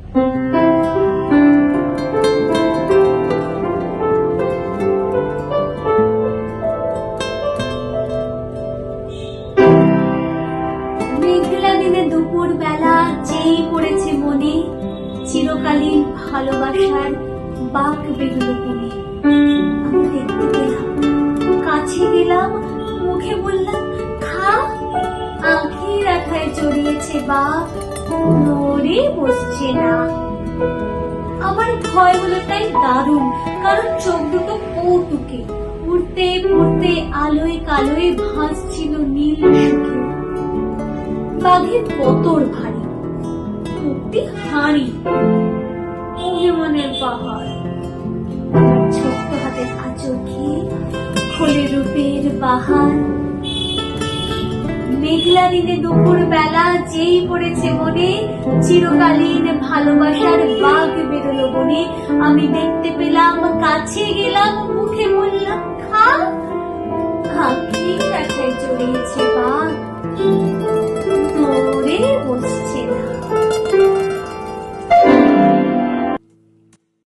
মেঘলা দিনে দুপুর বেলা যেই পড়েছে মনে, চিরকালীন ভালোবাসার বাঁক বেরোলো কোণে। আমি দেখতে পেলাম, কাছে গেলাম, মুখে বললাম খা। আঁখির আঠায় জড়িয়েছে বাপ, নড়ে বসছে না। আমার ভয় হলো তাই দারুণ, কারণ চোখ দুটো কৌতুকে উড়তে উড়তে আলোয় কালোয় ভাসছিল নীল সুখে। বাঘের বতর ভারী, কুর্তি হাঁড়ি, অভিমানের পাহাড়। আমার ছোট্ট হাতের আঁচল খেয়ে খোলে রূপের বাহার। মেঘলা দিনে দুপুর বেলা যেই পড়েছে মনে, চিরকালীন ভালোবাসার বাঘ বেরোলো বনে। আমি দেখতে পেলাম, কাছে গেলাম, মুখে বললাম খা। আঁখির আঠায় জড়িয়েছে বাঘ,